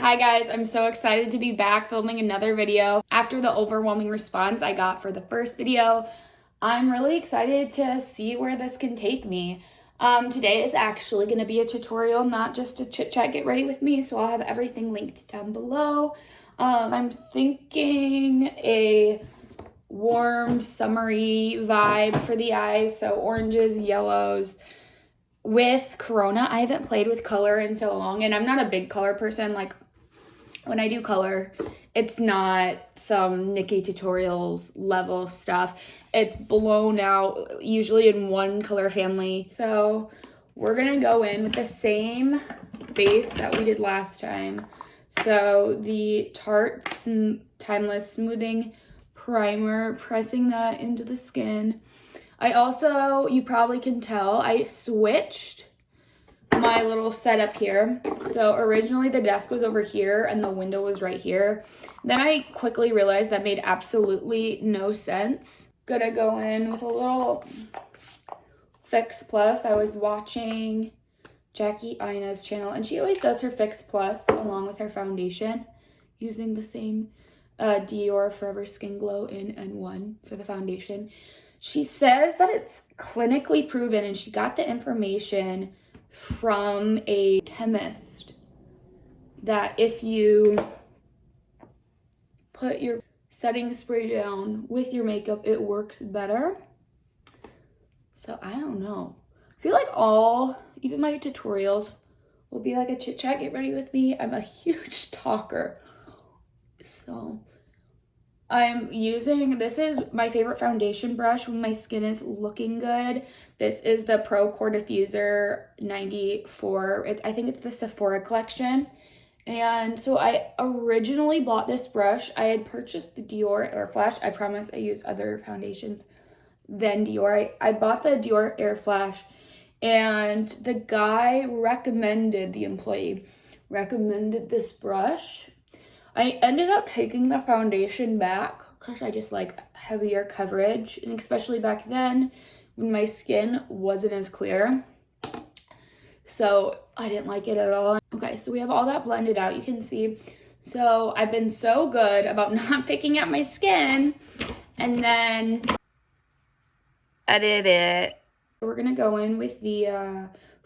Hi guys, I'm so excited to be back filming another video. After the overwhelming response I got for the first video, I'm really excited to see where this can take me. Today is actually going to be a tutorial, not just a chit chat get ready with me, so I'll have everything linked down below. I'm thinking a warm, summery vibe for the eyes, so oranges, yellows. With Corona, I haven't played with color in so long, and I'm not a big color person. Like, when I do color, it's not some Nikki Tutorials level stuff. It's blown out, usually in one color family. So we're gonna go in with the same base that we did last time. So the Tarte Timeless Smoothing Primer, pressing that into the skin. I also, you probably can tell, I switched my little setup here. So originally the desk was over here and the window was right here. Then I quickly realized that made absolutely no sense. Gonna go in with a little Fix Plus. I was watching Jackie Ina's channel and she always does her Fix Plus along with her foundation using the same Dior Forever Skin Glow in N1 for the foundation. She says that it's clinically proven, and she got the information from a chemist, that if you put your setting spray down with your makeup, it works better. So I don't know. I feel like even my tutorials will be like a chit chat, get ready with me. I'm a huge talker. So I'm using, this is my favorite foundation brush when my skin is looking good. This is the Pro Core Diffuser 94. I think it's the Sephora collection. And so I originally bought this brush. I had purchased the Dior Air Flash. I promise I use other foundations than Dior. I bought the Dior Air Flash, and the guy the employee recommended this brush. I ended up taking the foundation back because I just like heavier coverage, and especially back then when my skin wasn't as clear. So I didn't like it at all. Okay, so we have all that blended out, you can see. So I've been so good about not picking at my skin and then edit it. We're gonna go in with the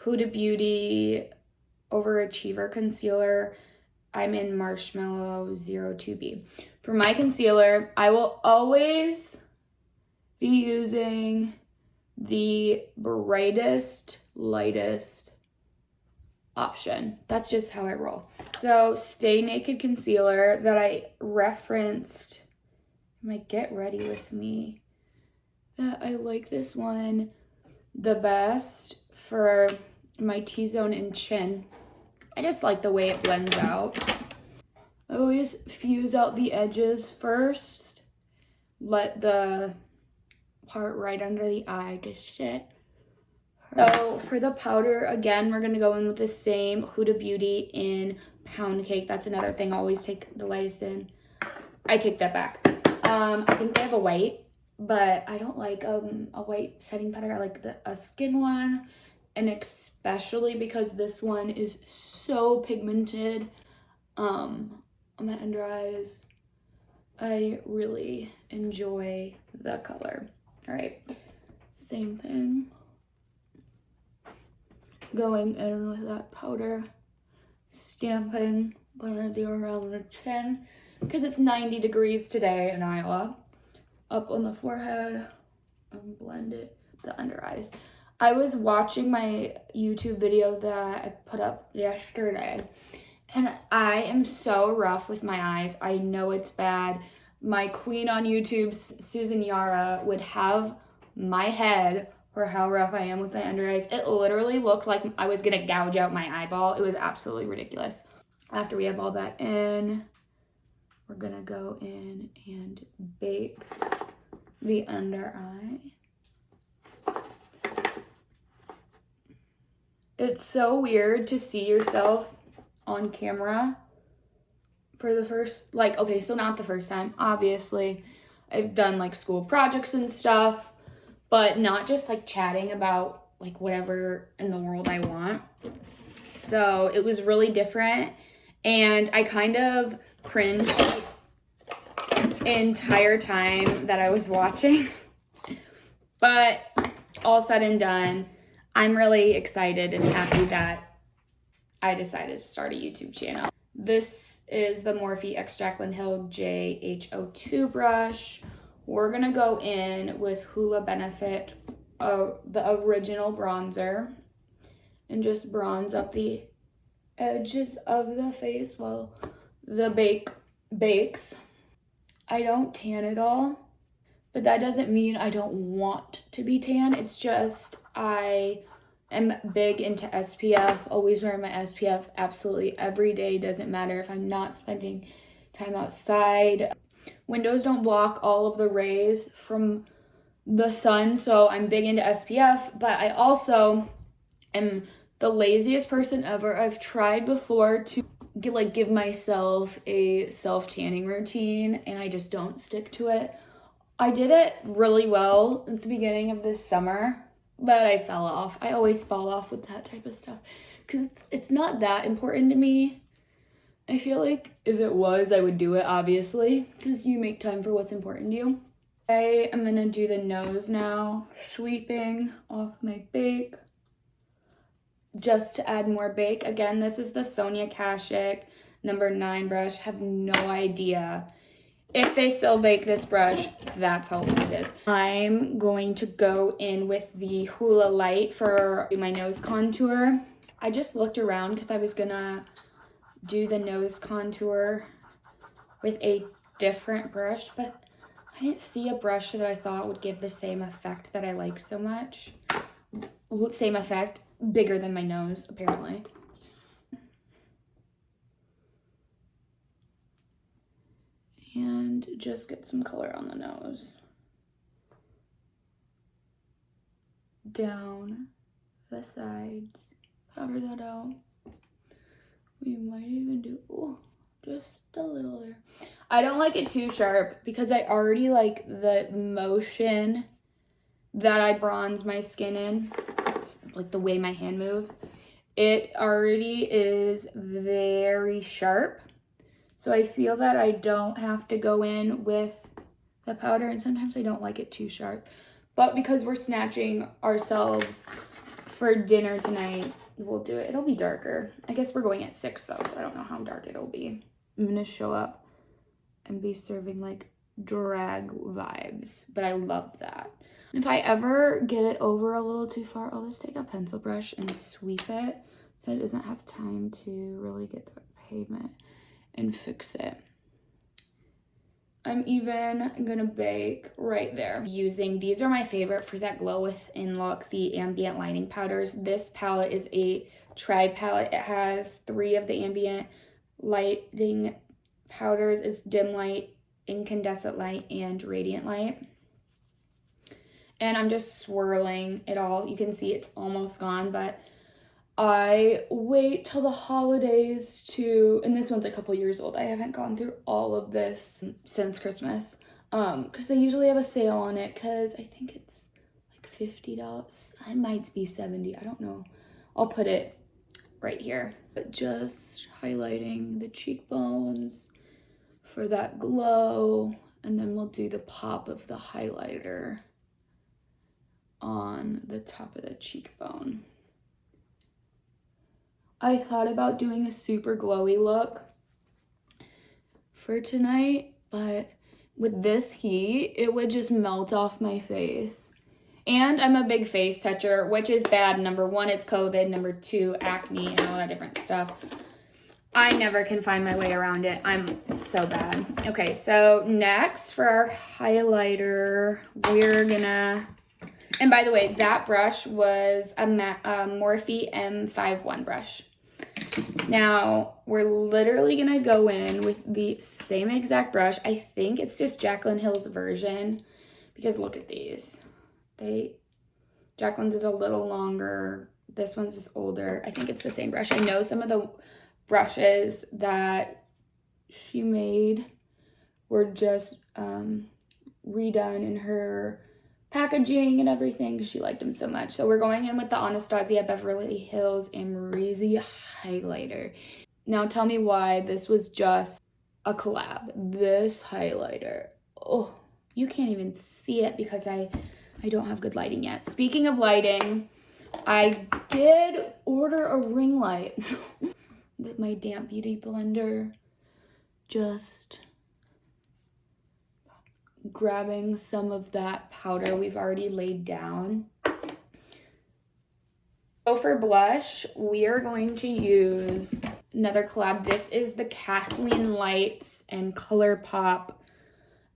Huda Beauty Overachiever Concealer. I'm in Marshmallow 02B. For my concealer, I will always be using the brightest, lightest option. That's just how I roll. So Stay Naked Concealer that I referenced in my Get Ready With Me, that I like this one the best for my T-zone and chin. I just like the way it blends out. I always fuse out the edges first. Let the part right under the eye just sit. So for the powder, again, we're going to go in with the same Huda Beauty in Pound Cake. That's another thing. I always take the lightest in. I take that back. I think they have a white, but I don't like a white setting powder. I like a skin one. And especially because this one is so pigmented on my under eyes, I really enjoy the color. All right, same thing. Going in with that powder, stamping, gonna do around the chin because it's 90 degrees today in Iowa. Up on the forehead and blend it the under eyes. I was watching my YouTube video that I put up yesterday, and I am so rough with my eyes. I know it's bad. My queen on YouTube, Susan Yara, would have my head for how rough I am with my under eyes. It literally looked like I was gonna gouge out my eyeball. It was absolutely ridiculous. After we have all that in, we're gonna go in and bake the under eye. It's so weird to see yourself on camera for the first, like, okay, so not the first time, obviously. I've done like school projects and stuff, but not just like chatting about like whatever in the world I want. So it was really different. And I kind of cringed the entire time that I was watching. But all said and done, I'm really excited and happy that I decided to start a YouTube channel. This is the Morphe X Jaclyn Hill JH02 brush. We're going to go in with Hoola Benefit, the original bronzer, and just bronze up the edges of the face while the bakes. I don't tan at all, but that doesn't mean I don't want to be tan. It's just I am big into SPF, always wear my SPF absolutely every day. Doesn't matter if I'm not spending time outside. Windows don't block all of the rays from the sun, so I'm big into SPF, but I also am the laziest person ever. I've tried before to give myself a self-tanning routine, and I just don't stick to it. I did it really well at the beginning of this summer, but I fell off. I always fall off with that type of stuff because it's not that important to me. I feel like if it was, I would do it, obviously, because you make time for what's important to you. I am going to do the nose now, sweeping off my bake just to add more bake. Again, this is the Sonia Kashuk number 9 brush. Have no idea if they still bake this brush. That's how old it is. I'm going to go in with the Hoola Light for my nose contour. I just looked around because I was gonna do the nose contour with a different brush, but I didn't see a brush that I thought would give the same effect that I like so much. Same effect, bigger than my nose, apparently. And just get some color on the nose. Down the sides, powder that out. We might even do, just a little there. I don't like it too sharp because I already like the motion that I bronze my skin in. It's like the way my hand moves. It already is very sharp. So I feel that I don't have to go in with the powder, and sometimes I don't like it too sharp. But because we're snatching ourselves for dinner tonight, we'll do it. It'll be darker. I guess we're going at 6 though, so I don't know how dark it'll be. I'm gonna show up and be serving like drag vibes, but I love that. If I ever get it over a little too far, I'll just take a pencil brush and sweep it so it doesn't have time to really get the pavement and fix it. I'm even gonna bake right there. These are my favorite for that glow within look, the ambient lighting powders. This palette is a tri palette. It has 3 of the ambient lighting powders. It's dim light, incandescent light, and radiant light. And I'm just swirling it all. You can see it's almost gone, but I wait till the holidays and this one's a couple years old. I haven't gone through all of this since Christmas, because they usually have a sale on it, because I think it's like $50. I might be 70, I don't know. I'll put it right here. But just highlighting the cheekbones for that glow, and then we'll do the pop of the highlighter on the top of the cheekbone. I thought about doing a super glowy look for tonight, but with this heat, it would just melt off my face. And I'm a big face toucher, which is bad. Number 1, it's COVID. Number 2, acne and all that different stuff. I never can find my way around it. I'm so bad. Okay, so next for our highlighter, we're gonna, and by the way, that brush was a Morphe M51 brush. Now, we're literally gonna go in with the same exact brush. I think it's just Jaclyn Hill's version, because look at these. Jaclyn's is a little longer. This one's just older. I think it's the same brush. I know some of the brushes that she made were just redone in her packaging and everything because she liked them so much. So we're going in with the Anastasia Beverly Hills Amrezy highlighter. Now tell me why this was just a collab. This highlighter, oh, you can't even see it because I don't have good lighting yet. Speaking of lighting, I did order a ring light with my damp beauty blender. Just grabbing some of that powder we've already laid down. So for blush, we are going to use another collab. This is the Kathleen Lights and ColourPop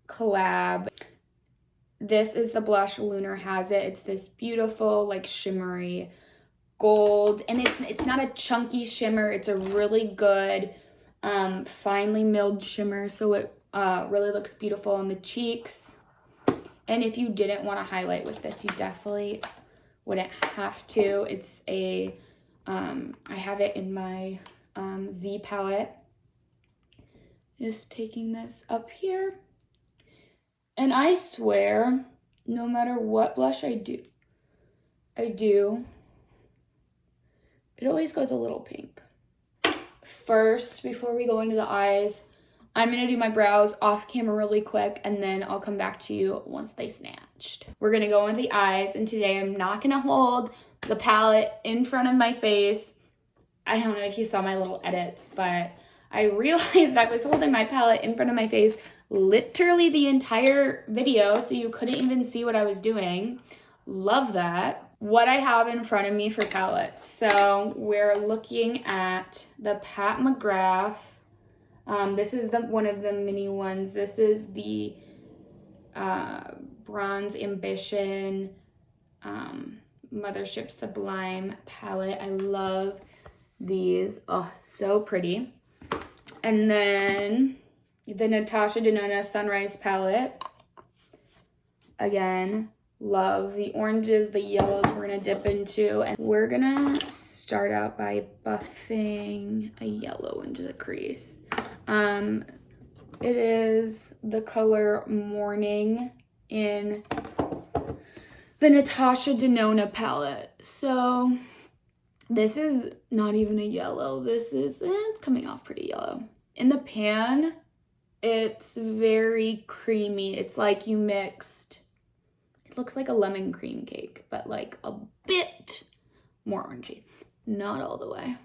collab. This is the blush Lunar Has It. It's this beautiful, like, shimmery gold, and it's not a chunky shimmer. It's a really good finely milled shimmer, so it really looks beautiful on the cheeks. And if you didn't want to highlight with this, you definitely wouldn't have to. It's a I have it in my Z palette. Just taking this up here, and I swear, no matter what blush I do, it always goes a little pink. First, before we go into the eyes, I'm gonna do my brows off camera really quick, and then I'll come back to you once they snatched. We're gonna go in the eyes, and today I'm not gonna hold the palette in front of my face. I don't know if you saw my little edits, but I realized I was holding my palette in front of my face literally the entire video, so you couldn't even see what I was doing. Love that. What I have in front of me for palettes. So we're looking at the Pat McGrath. This is one of the mini ones. This is the Bronze Ambition Mothership Sublime palette. I love these. Oh, so pretty. And then the Natasha Denona Sunrise palette. Again, love the oranges, the yellows we're gonna dip into. And we're gonna start out by buffing a yellow into the crease. It is the color Morning in the Natasha Denona palette. So this is not even a yellow. This is, it's coming off pretty yellow. In the pan, it's very creamy. It's like you mixed, it looks like a lemon cream cake, but like a bit more orangey. Not all the way.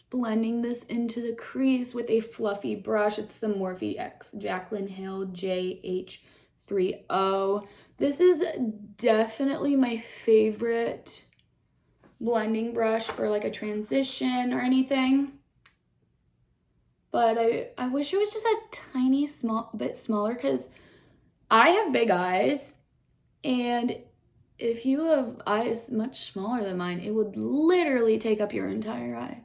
Blending this into the crease with a fluffy brush. It's the Morphe X Jaclyn Hill JH30. This is definitely my favorite blending brush for like a transition or anything. But I wish it was just a tiny bit smaller, because I have big eyes, and if you have eyes much smaller than mine, it would literally take up your entire eye.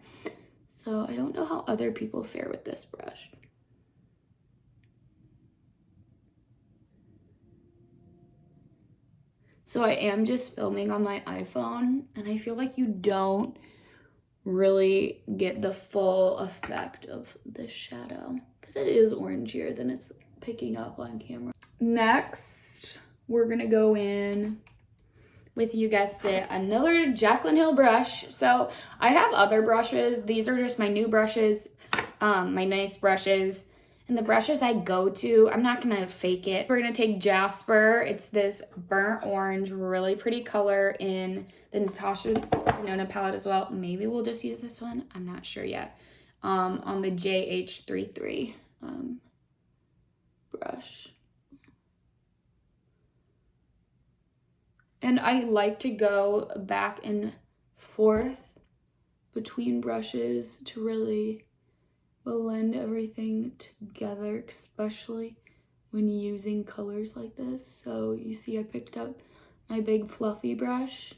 So I don't know how other people fare with this brush. So I am just filming on my iPhone, and I feel like you don't really get the full effect of this shadow because it is orangier than it's picking up on camera. Next, we're gonna go in with, you guessed it, another Jaclyn Hill brush. So I have other brushes. These are just my new brushes, my nice brushes. And the brushes I go to, I'm not gonna fake it. We're gonna take Jasper. It's this burnt orange, really pretty color in the Natasha Denona palette as well. Maybe we'll just use this one. I'm not sure yet. On the JH33 brush. And I like to go back and forth between brushes to really blend everything together, especially when using colors like this. So you see I picked up my big fluffy brush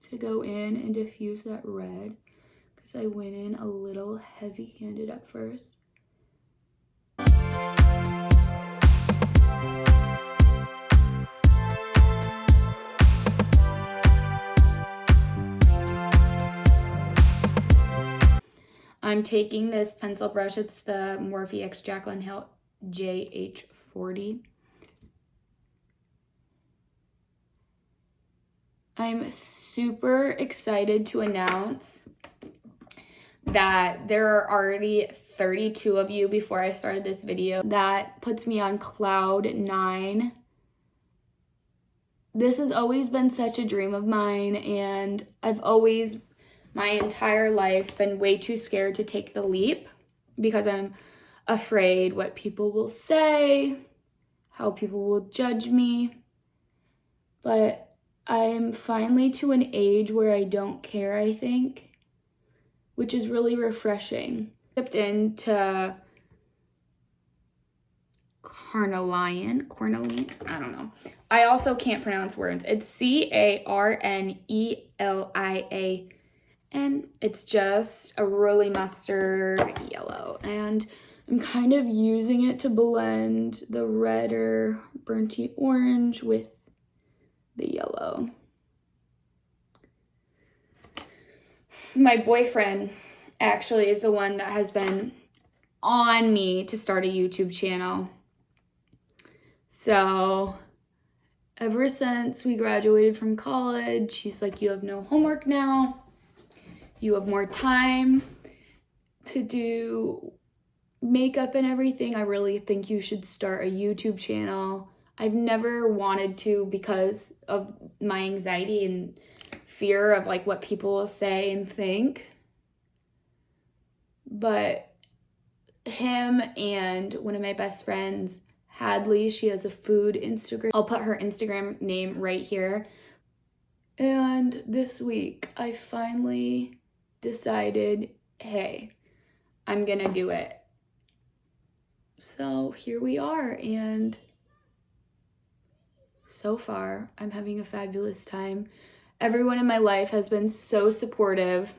to go in and diffuse that red, because I went in a little heavy-handed at first. I'm taking this pencil brush. It's the Morphe X Jaclyn Hill JH40. I'm super excited to announce that there are already 32 of you before I started this video. That puts me on cloud 9. This has always been such a dream of mine, and I've always, my entire life, been way too scared to take the leap because I'm afraid what people will say, how people will judge me. But I'm finally to an age where I don't care, I think, which is really refreshing. Stepped into Carnelian, I don't know. I also can't pronounce words. It's Carnelian. It's just a really mustard yellow. And I'm kind of using it to blend the red or burnty orange with the yellow. My boyfriend actually is the one that has been on me to start a YouTube channel. So ever since we graduated from college, he's like, you have no homework now. You have more time to do makeup and everything. I really think you should start a YouTube channel. I've never wanted to because of my anxiety and fear of like what people will say and think. But him and one of my best friends, Hadley, she has a food Instagram. I'll put her Instagram name right here. And this week I finally decided, hey, I'm gonna do it. So here we are, and so far I'm having a fabulous time. Everyone in my life has been so supportive,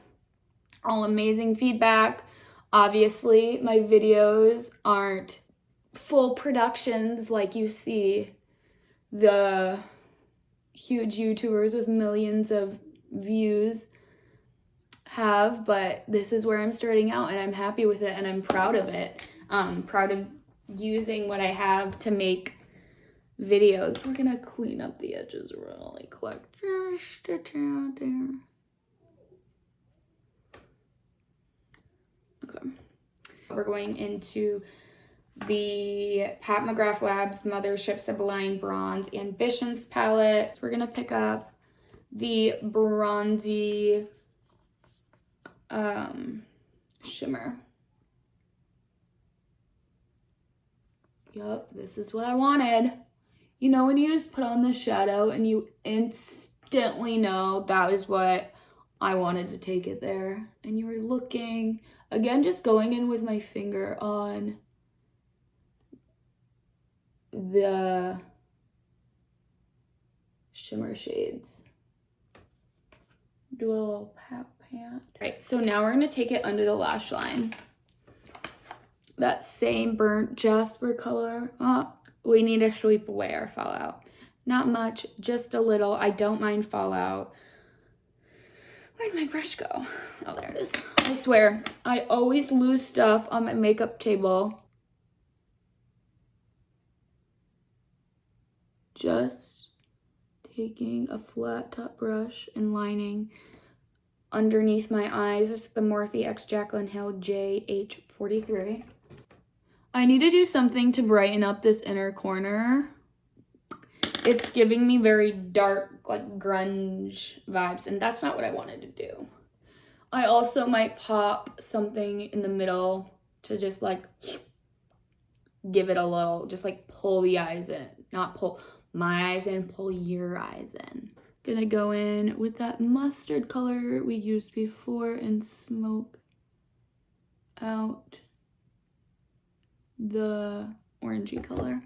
all amazing feedback. Obviously, my videos aren't full productions like you see the huge YouTubers with millions of views have, but this is where I'm starting out, and I'm happy with it, and I'm proud of it. Proud of using what I have to make videos. We're gonna clean up the edges really quick. Just a tad there. Okay. We're going into the Pat McGrath Labs Mothership Sublime Bronze Ambitions palette. So we're gonna pick up the bronzy shimmer. Yup, this is what I wanted. You know when you just put on the shadow and you instantly know that is what I wanted to take it there. And you were looking, again, just going in with my finger on the shimmer shades. Do a little pat. All right, so now we're gonna take it under the lash line. That same burnt jasper color. We need to sweep away our fallout. Not much, just a little. I don't mind fallout. Where'd my brush go? Oh, there it is. I swear, I always lose stuff on my makeup table. Just taking a flat top brush and lining underneath my eyes. This is the Morphe X Jaclyn Hill JH43. I need to do something to brighten up this inner corner. It's giving me very dark, like grunge vibes, and that's not what I wanted to do. I also might pop something in the middle to just like give it a little, just like pull the eyes in. Not pull my eyes in, pull your eyes in. Gonna go in with that mustard color we used before and smoke out the orangey color.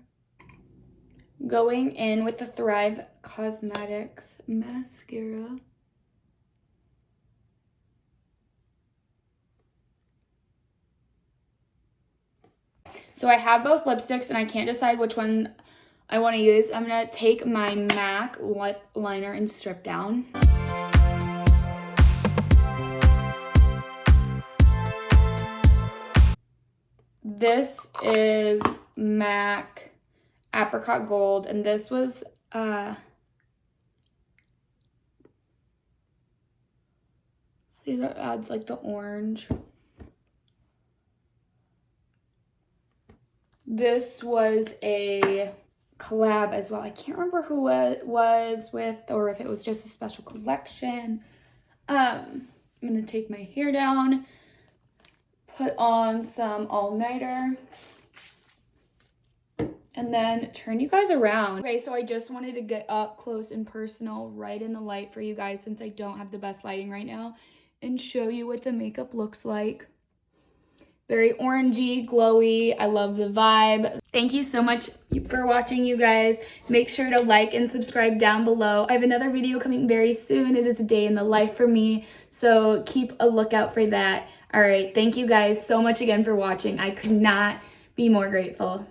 Going in with the Thrive Cosmetics mascara. So I have both lipsticks and I can't decide which one I want to use. I'm going to take my MAC lip liner and strip down. This is MAC Apricot Gold, and this was see, that adds like the orange. this was a collab as well. I can't remember who it was with or if it was just a special collection. I'm gonna take my hair down, put on some all-nighter, and then turn you guys around. Okay, so I just wanted to get up close and personal right in the light for you guys since I don't have the best lighting right now and show you what the makeup looks like. Very orangey, glowy. I love the vibe. Thank you so much for watching, you guys. Make sure to like and subscribe down below. I have another video coming very soon. It is a day in the life for me, so keep a lookout for that. All right, thank you guys so much again for watching. I could not be more grateful.